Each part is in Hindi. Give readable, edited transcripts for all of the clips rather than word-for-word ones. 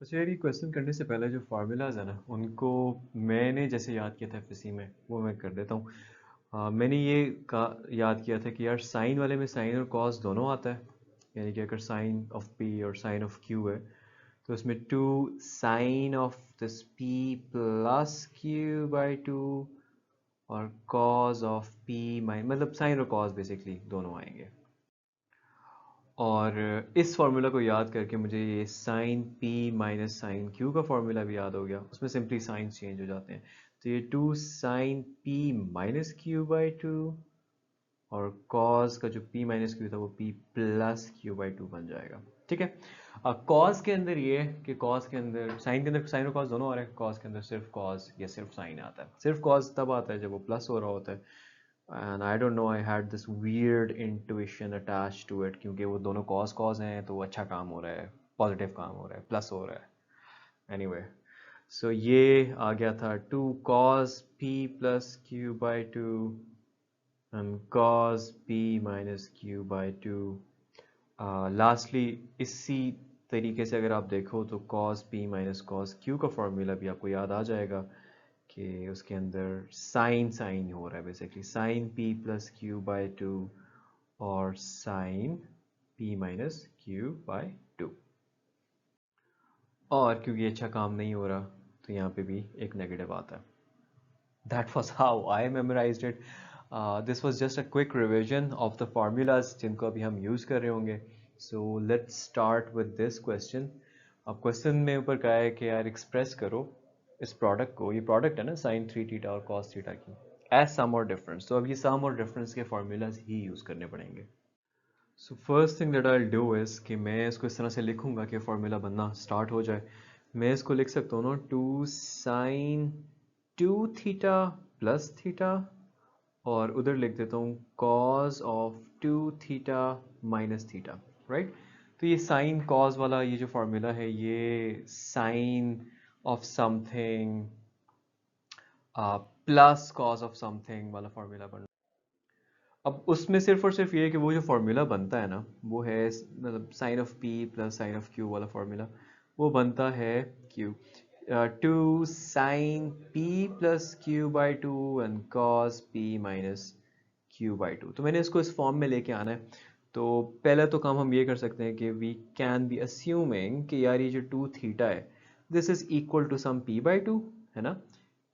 अच्छा यार, ये क्वेश्चन करने से पहले जो फार्मूलाज है ना, उनको मैंने जैसे याद किया था एफएससी में, वो मैं कर देता हूँ। मैंने ये याद किया था कि यार साइन वाले में साइन और कॉस दोनों आता है। यानी कि अगर साइन ऑफ पी और साइन ऑफ क्यू है, तो इसमें two sine of this p plus q by two, और कॉस ऑफ पी माइन, मतलब साइन और कॉस बेसिकली दोनों आएंगे। और इस फार्मूला को याद करके मुझे ये sine p minus sine q का फार्मूला भी याद हो गया। उसमें सिंपली साइंस चेंज हो जाते हैं। तो ये two sine p minus q by two, और कॉस का जो p माइनस क्यू था वो p plus q by two बन जाएगा। ठीक है। कॉस के अंदर ये है कि कॉस के अंदर, साइन के अंदर साइन और कॉस दोनों आ रहे हैं, कॉस के अंदर सिर्फ कॉस या सिर्फ साइन आता है। सिर्फ कॉस तब आता है जब वो प्लस हो रहा होता है। And I don't know, I had this weird intuition attach to it, क्योंकि वो दोनों कॉस कॉस हैं तो वो अच्छा काम हो रहा है, पॉजिटिव काम हो रहा है, प्लस हो रहा है। एनीवे, सो ये आ गया था two cos p plus q by two and cos p minus q by 2। Lastly इसी तरीके से अगर आप देखो तो cos p minus cos q का फॉर्मूला भी आपको याद आ जाएगा कि उसके अंदर साइन साइन हो रहा है, basically sine p plus q by two और sine p minus q by two. और क्योंकि अच्छा काम नहीं हो रहा, तो यहाँ पे भी एक नेगेटिव आता है। That was how I memorized it. This was just a quick revision of the formulas जिनको अभी हम यूज़ कर रहे होंगे. So let's start with this question. अब क्वेश्चन में ऊपर कहा है कि यार एक्सप्रेस करो इस प्रोडक्ट को, ये प्रोडक्ट है ना साइन थ्री थीटा और कॉस थीटा की, एज सम और डिफरेंस। तो अब ये सम और डिफरेंस के फार्मूलाज ही यूज़ करने पड़ेंगे। So first thing that I do is कि मैं इसको इस तरह से लिखूंगा कि फार्मूला बनना स्टार्ट हो जाए। मैं इसको लिख सकता हूँ ना, two sine two theta plus theta, और उधर लिख देता हूँ cos of two theta minus theta. Right. तो ये साइन कॉज वाला ये जो फार्मूला है, ये sine of something plus cos of something वाला फार्मूला बन। अब उसमें सिर्फ और सिर्फ ये है कि वो जो फार्मूला बनता है ना, वो है मतलब sine of p plus sine of q वाला फार्मूला, वो बनता है q two sine p plus q by two and cos p minus q by two. तो मैंने इसको इस फॉर्म में लेके आना है। तो पहला तो काम हम ये कर सकते हैं कि वी कैन बी अस्यूमिंग कि यार ये जो टू थीटा है, this is equal to some p by two, है ना,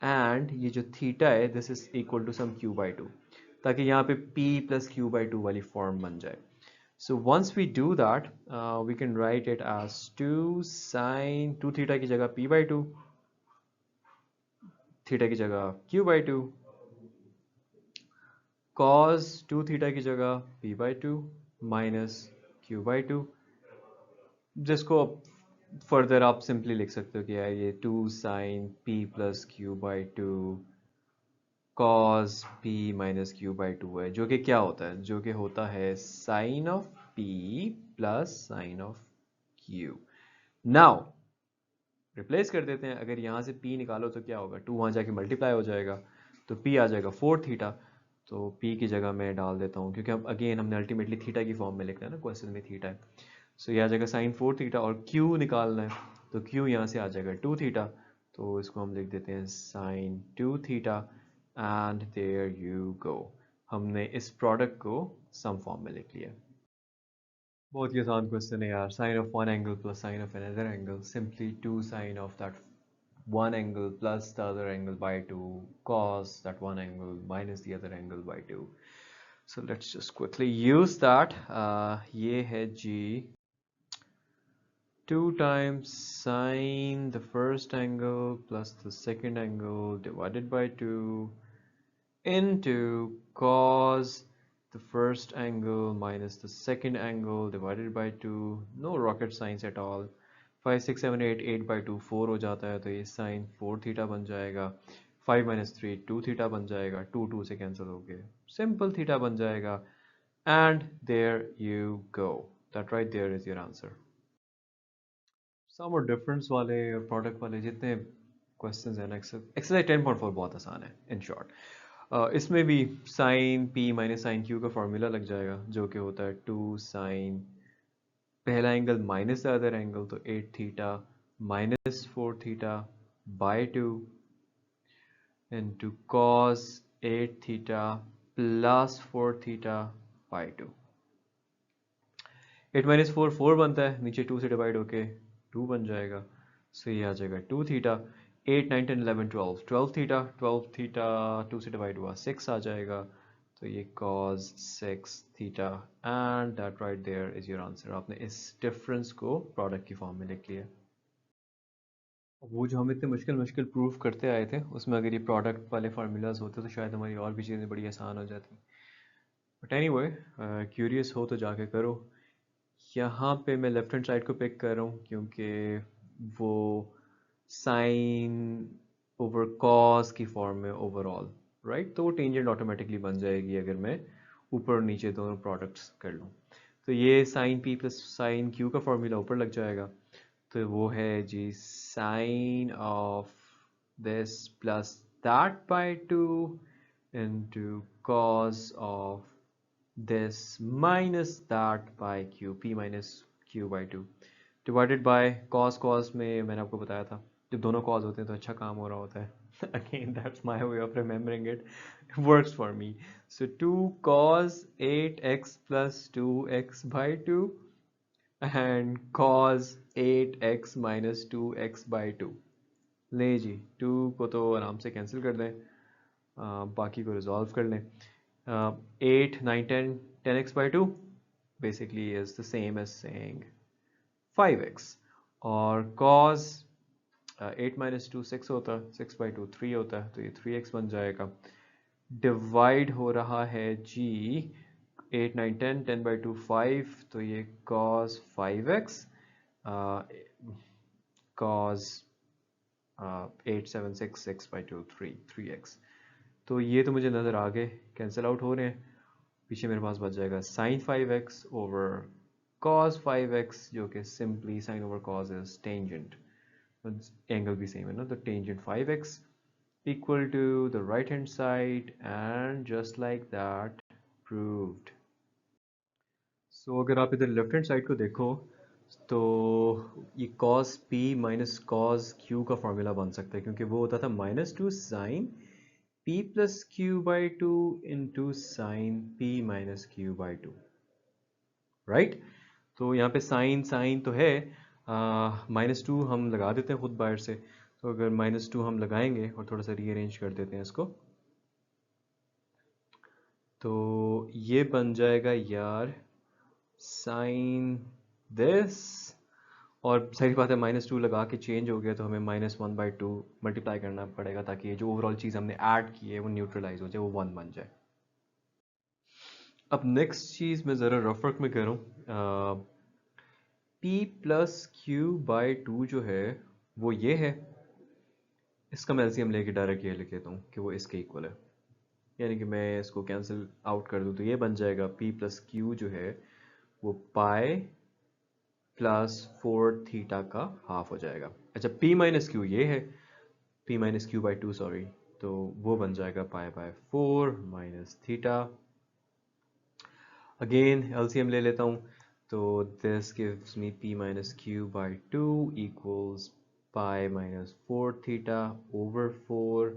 एंड ये जो थीटा है this is equal to some q by two, ताकि यहाँ पे p plus q by two वाली फॉर्म बन जाए। So once we do that, we can write it as two sine two theta की जगह p बाई टू, थीटा की जगह q by two, cos two theta की जगह p by two minus q by two, जिसको फर्दर आप सिंपली लिख सकते हो कि यार ये two sine p plus q by two cos p minus q by two है, जो कि क्या होता है, जो कि होता है sine of p plus sine of q। Now replace कर देते हैं, अगर यहाँ से p निकालो तो क्या होगा, टू वहाँ जाके मल्टीप्लाई हो जाएगा, तो p आ जाएगा फोर थीटा। तो p की जगह मैं डाल देता हूँ, क्योंकि अब अगेन हमने अल्टीमेटली थीटा की फॉर्म में लिखना है ना, क्वेश्चन में थीटा है। सो यह आ जाएगा साइन फोर थीटा, और q निकालना है, तो q यहाँ से आ जाएगा टू थीटा। तो इसको हम लिख देते हैं sine two theta, and there you go. हमने इस प्रोडक्ट को सम फॉर्म में लिख लिया। बहुत ही आसान क्वेश्चन है यार। Sine of one angle plus sine of another angle, simply two sine of that one angle plus the other angle by 2, cos that one angle minus the other angle by 2. So let's just quickly use that. ये है जी 2 times sine the first angle plus the second angle divided by 2 into cos the first angle minus the second angle divided by 2. No rocket science at all. 5 6 7 8, 8 by 2 4 हो जाता है, तो ये साइन फोर थीटा बन जाएगा। 5 माइनस थ्री टू थीटा बन जाएगा, टू टू से कैंसिल हो गए, सिंपल थीटा बन जाएगा। And there you go, that right there is your answer. Sum और डिफरेंस वाले और प्रोडक्ट वाले जितने क्वेश्चंस हैं ना, एक्सरसाइज 10.4 बहुत आसान है इन शॉर्ट। इसमें भी sine p minus sine q का फॉर्मूला लग जाएगा, जो कि होता है टू साइन पहला angle minus the other angle, तो eight theta minus 4 theta by 2 into cos 8 theta plus 4 theta by 2। 8 minus 4 4 बनता है, नीचे 2 से डिवाइड होके 2 बन जाएगा। सो ये आ जाएगा 2 थीटा। 8 9 10 11 12 12 थीटा, 12 थीटा 2 से डिवाइड हुआ 6 आ जाएगा। तो ये cos 6 theta and that right there is your answer. आपने इस डिफरेंस को प्रोडक्ट की फॉर्म में लिख लिया। वो जो हम इतने मुश्किल मुश्किल प्रूफ करते आए थे उसमें अगर ये प्रोडक्ट वाले फार्मूलाज होते तो शायद हमारी और भी चीज़ें बड़ी आसान हो जाती। बट एनीवे, क्यूरियस हो तो जाके करो। यहाँ पे मैं लेफ्ट हैंड साइड को पिक कर रहा हूँ क्योंकि वो साइन ओवर कॉस की फॉर्म में ओवरऑल, राइट? तो वो टेंजेंट ऑटोमेटिकली बन जाएगी अगर मैं ऊपर और नीचे दोनों प्रोडक्ट्स कर लूँ। तो ये sine p plus sine q का फॉर्मूला ऊपर लग जाएगा। तो वो है जी sine of this plus that by 2 into cos of this minus that by q, p minus q by 2 divided by cos। cos में मैंने आपको बताया था जब दोनों cos होते हैं तो अच्छा काम हो रहा होता है। again that's my way of remembering it. It works for me. So 2 cos 8x plus 2x by 2 and cos 8x minus 2x by 2। ले जी 2 को तो आराम से कैंसिल कर दें, बाकी को रिजॉल्व कर लें। 8 9 10 10x by 2 basically is the same as saying 5x और cos 8 minus 2 6 होता है, 6 by 2 3 होता है, तो ये 3x बन जाएगा। डिवाइड हो रहा है जी 8 9 10 10 by 2 5, तो ये cos 5x cos 8 7 6 6 by 2 3 3x। तो ये तो मुझे नज़र आ गए कैंसिल आउट हो रहे हैं। पीछे मेरे पास बच जाएगा sign 5x over cos 5x जो कि simply sine over cos is tangent, angle भी सेम है ना, तो tangent 5x equal to the right hand side and just like that proved। so अगर आप इधर लेफ्ट हैंड साइड को देखो तो ये cos p minus cos q का फॉर्मूला बन सकता है क्योंकि वो होता था minus two sine p plus q by two into sine p minus q by two, right? तो यहाँ पे साइन साइन तो है, माइनस टू हम लगा देते हैं खुद बाहर से। तो अगर माइनस टू हम लगाएंगे और थोड़ा सा रीअरेंज कर देते हैं इसको, तो ये बन जाएगा यार साइन दिस, और सही बात है माइनस टू लगा के चेंज हो गया तो हमें minus one by two multiply करना पड़ेगा ताकि ये जो ओवरऑल चीज़ हमने ऐड की है वो न्यूट्रलाइज हो जाए, वो वन बन जाए। अब नेक्स्ट चीज़ मैं ज़रा रफ वर्क में कर रहा हूँ। p plus q by to जो है वो ये है, इसका मैं एलसीएम लेके डायरेक्ट ये लिख लेता हूँ कि वो इसके इक्वल है, यानी कि मैं इसको कैंसिल आउट कर दूँ तो ये बन जाएगा p प्लस क्यू जो है वो पाई प्लस 4 थीटा का हाफ हो जाएगा। अच्छा p माइनस क्यू ये है, p minus q by to sorry, तो वो बन जाएगा pi by 4 minus theta. Again LCM ले लेता हूँ तो this gives me p minus q by two equals pi minus 4 theta over 4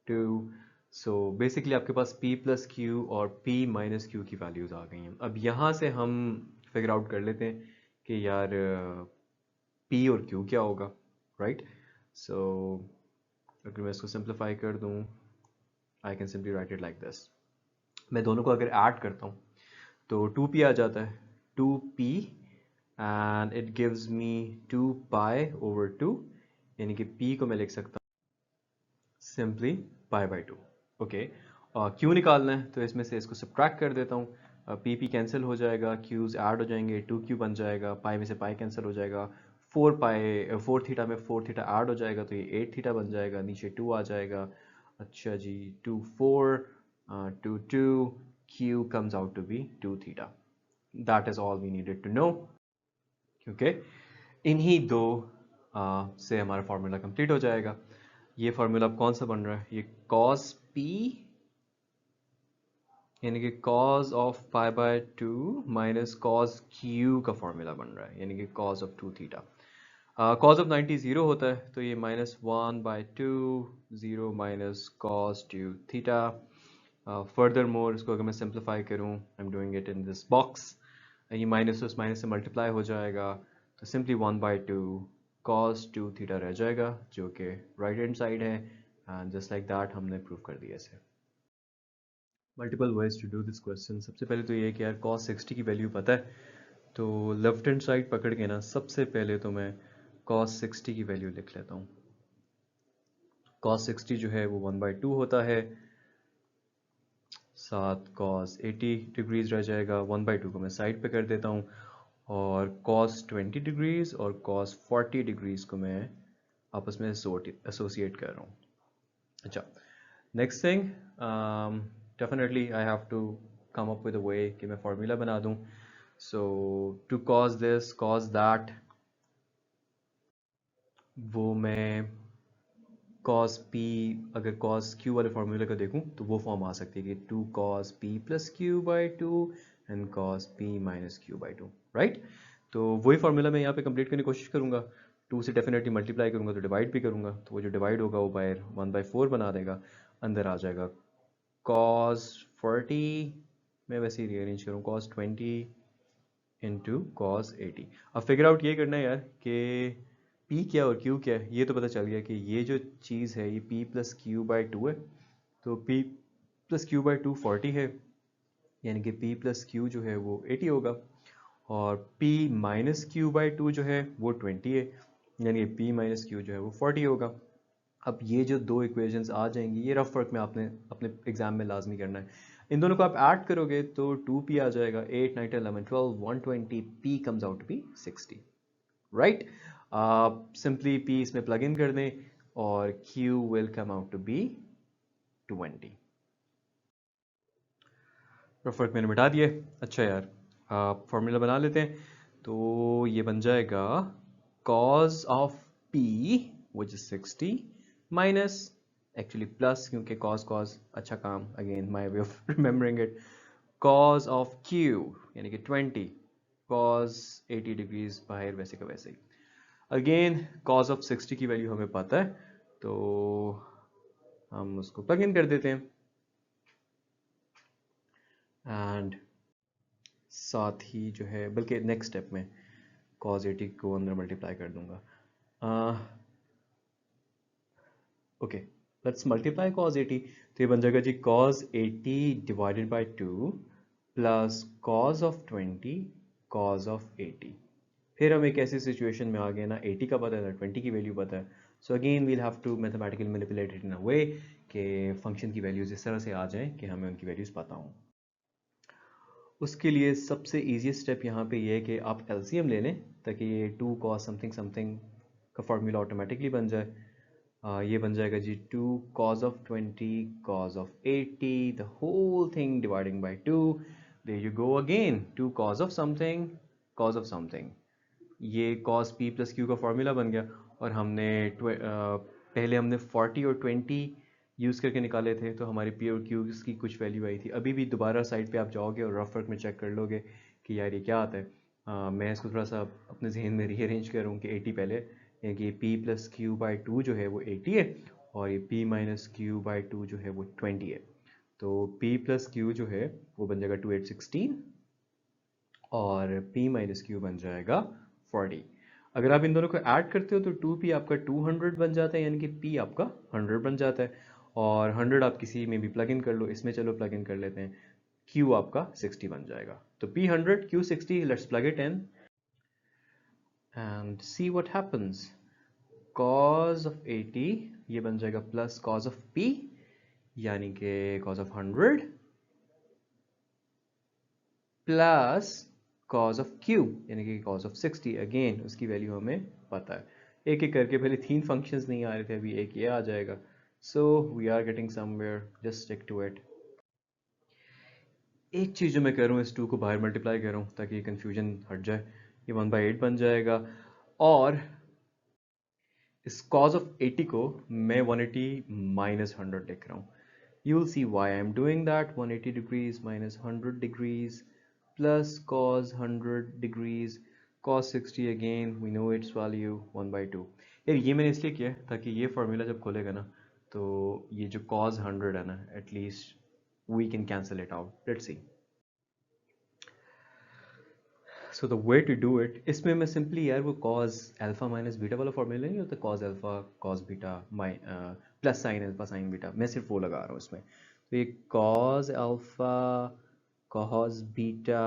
2। So basically आपके पास p प्लस क्यू और p माइनस क्यू की वैल्यूज आ गई हैं। अब यहाँ से हम फिगर आउट कर लेते हैं कि यार p और q क्या होगा, राइट? सो अगर मैं इसको सिंप्लीफाई कर दूँ I can simply write it like this. मैं दोनों को अगर ऐड करता हूँ तो 2p आ जाता है, 2p and it gives me 2 pi over 2, यानी कि p को मैं लिख सकता हूँ simply pi by two. Okay, Q निकालना है तो इसमें से इसको सब्ट्रैक्ट कर देता हूँ, पी पी कैंसिल हो जाएगा, क्यूज ऐड हो जाएंगे, 2q बन जाएगा, पाई में से पाई कैंसिल हो जाएगा, 4 पाई 4 थीटा में 4 थीटा ऐड हो जाएगा तो ये 8 थीटा बन जाएगा, नीचे 2 आ जाएगा। अच्छा जी 2 4 2 2 q comes out to be 2 theta। That is all we needed to know। Okay, इन्हीं दो से हमारा फॉर्मूला कंप्लीट हो जाएगा। ये फॉर्मूला अब कौन सा बन रहा है, ये cos p यानी कि cos of pi by two minus cos q का फॉर्मूला बन रहा है, यानी कि cos of 2 theta. Cos of 90 zero होता है, तो ये -1/2 zero minus cos two theta. Further more इसको अगर मैं सिंप्लीफाई करूँ, I am doing it in this box, ये माइनस उस माइनस से मल्टीप्लाई हो जाएगा, तो सिंपली 1/2 कॉस टू थीटा रह जाएगा, जो कि राइट हैंड साइड है। एंड जस्ट लाइक दैट हमने प्रूव कर दिया इसे। Multiple ways to do this question. सबसे पहले तो ये है कि यार cos 60 की वैल्यू पता है, तो लेफ्ट हैंड साइड पकड़ के ना सबसे पहले तो मैं cos 60 की वैल्यू लिख लेता हूँ। cos 60 जो है वो 1/2 होता है, साथ cos 80 डिग्रीज रह जाएगा। 1/2 को मैं साइड पे कर देता हूँ, और cos 20 डिग्रीज और cos 40 डिग्रीज को मैं आपस में एसोसिएट कर रहा हूँ। अच्छा, next thing, definitely I have to come up with a way कि मैं फार्मूला बना दूँ। So two cos this cos that, वो मैं cos p, अगर cos q वाले फार्मूले को देखूं तो वो फॉर्म आ सकती है कि 2 cos p plus q by 2 and cos p minus q by 2, right. तो वही फार्मूला मैं यहाँ पे कंप्लीट करने की कोशिश करूँगा। 2 से डेफिनेटली मल्टीप्लाई करूँगा तो डिवाइड भी करूँगा, तो वो जो डिवाइड होगा वो बाय 1/4 बना देगा। अंदर आ जाएगा cos 40, मैं वैसे ही रीअरेंज करूँ, cos 20 इंटू cos 80। अब फिगर आउट ये करना है यार कि p क्या और q क्या है। ये तो पता चल गया कि ये जो चीज़ है ये p plus q by two है, तो p plus q by to 40 है, यानी कि p प्लस क्यू जो है वो 80 होगा, और p minus q by to जो है वो 20 है, यानी कि p माइनस क्यू जो है वो 40 होगा। अब ये जो दो इक्वेशंस आ जाएंगी, ये रफ वर्क में आपने अपने एग्जाम में लाजमी करना है। इन दोनों को आप ऐड करोगे तो 2p आ जाएगा, 8 9 10 11 12 120, p comes out to be 60, right. Simply p इसमें प्लग इन कर दें और q will come out to be 20। Rough work मैंने मिटा दिए। अच्छा यार, फॉर्मूला बना लेते हैं। तो ये बन जाएगा cos of p which is 60 minus, actually plus, क्योंकि cos cos अच्छा काम, again my way of remembering it, cos of q यानी कि 20 cos 80 डिग्रीज बाहर वैसे का वैसे ही। अगेन cos ऑफ 60 की वैल्यू हमें पता है, तो हम उसको प्लग इन कर देते हैं, एंड साथ ही जो है, बल्कि नेक्स्ट स्टेप में cos 80 को अंदर मल्टीप्लाई कर दूंगा। ओके, लेट्स मल्टीप्लाई cos 80, तो ये बन जाएगा जी cos 80 divided by 2 plus cos of 20 cos of 80। फिर हम एक ऐसी सिचुएशन में आ गए ना, 80 का पता है ना 20 की वैल्यू पता है, so again we'll have to mathematically manipulate it in a way कि फंक्शन की वैल्यूज इस तरह से आ जाएं कि हमें उनकी वैल्यूज पता हों। उसके लिए सबसे ईजीएस्ट स्टेप यहाँ पे ये है कि आप एलसीएम ले लें, ताकि ये 2 cos समथिंग समथिंग का फार्मूला ऑटोमेटिकली बन जाए। ये बन जाएगा जी 2 cos of 20 cos of 80 the whole thing dividing by 2, there you go again 2 cos of something cos of something, ये cos p प्लस क्यू का फार्मूला बन गया। और हमने पहले हमने 40 और 20 यूज़ करके निकाले थे, तो हमारी पी और क्यू की कुछ वैल्यू आई थी। अभी भी दोबारा साइड पे आप जाओगे और रफ वर्क में चेक कर लोगे कि यार ये क्या आता है। मैं इसको थोड़ा सा अपने जहन में रीअरेंज करूँ कि 80 पहले, कि p plus q by to जो है वो 80 है, और ये p minus q by to जो है वो 20 है। तो p प्लस क्यू जो है वो बन जाएगा 2 8 16, और p माइनस क्यू बन जाएगा 40। अगर आप इन दोनों को ऐड करते हो तो 2p आपका 200 बन जाता है, यानी कि p आपका 100 बन जाता है, और 100 आप किसी में भी प्लग इन कर लो, इसमें चलो प्लग इन कर लेते हैं, q आपका 60 बन जाएगा। तो p 100 q 60, let's plug it in and see what happens. cos of 80 ये बन जाएगा प्लस cos ऑफ p, यानी कि cos of 100 plus cos of q यानी कि cos ऑफ 60। अगेन उसकी वैल्यू हमें पता है, एक एक करके, पहले 3 फंक्शंस नहीं आ रहे थे, अभी एक ये आ जाएगा। So we are getting somewhere, just stick to it. एक चीज़ जो मैं कर रहा हूँ, इस 2 को बाहर मल्टीप्लाई कर रहा हूँ ताकि ये कन्फ्यूजन हट जाए, ये 1/8 बन जाएगा, और इस cos ऑफ 80 को मैं 180 माइनस 100 लिख रहा हूँ। You will see why I'm doing that. 180 degrees minus 100 degrees plus cos 100 degrees. cos 60 again we know its value 1/2। यार ये मैंने इसलिए किया है ताकि ये फॉर्मूला जब खोलेगा ना तो ये जो cos 100 है ना at least we can cancel it out। let's see। so the way to do it, इसमें मैं simply यार वो cos alpha minus beta वाला फॉर्मूला नहीं होता, cos alpha cos beta plus sin alpha sin beta, मैं सिर्फ वो लगा रहा हूँ इसमें। तो ये cos alpha cos beta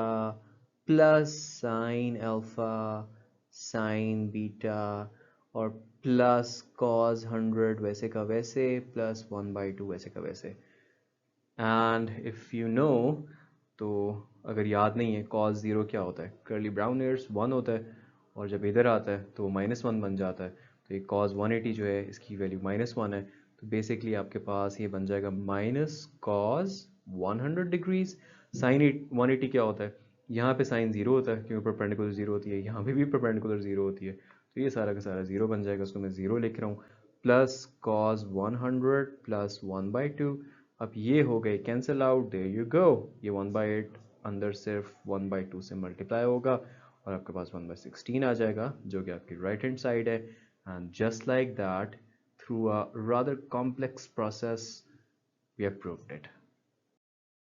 plus sin alpha sin beta और प्लस cos 100 वैसे का वैसे प्लस 1/2 वैसे का वैसे। एंड इफ़ यू नो, तो अगर याद नहीं है cos 0 क्या होता है, कर्ली ब्राउन एयर्स 1 होता है और जब इधर आता है तो -1 बन जाता है। तो ये cos 180 जो है इसकी वैल्यू -1 है। तो बेसिकली आपके पास ये बन जाएगा माइनस cos 100 डिग्रीज। साइन 180 क्या होता है, यहाँ पे साइन 0 होता है क्योंकि परपेंडिकुलर 0 होती है, यहाँ पे भी परपेंडिकुलर 0 होती है। तो ये सारा का सारा 0 बन जाएगा, उसको मैं 0 लिख रहा हूँ। Plus cos 100 plus 1/2। अब ये हो गए cancel out, there you go. ये 1/8 अंदर सिर्फ 1/2 से मल्टीप्लाई होगा और आपके पास 1/16 आ जाएगा जो कि आपकी राइट हैंड साइड है। And just like that through a rather complex process we have proved it.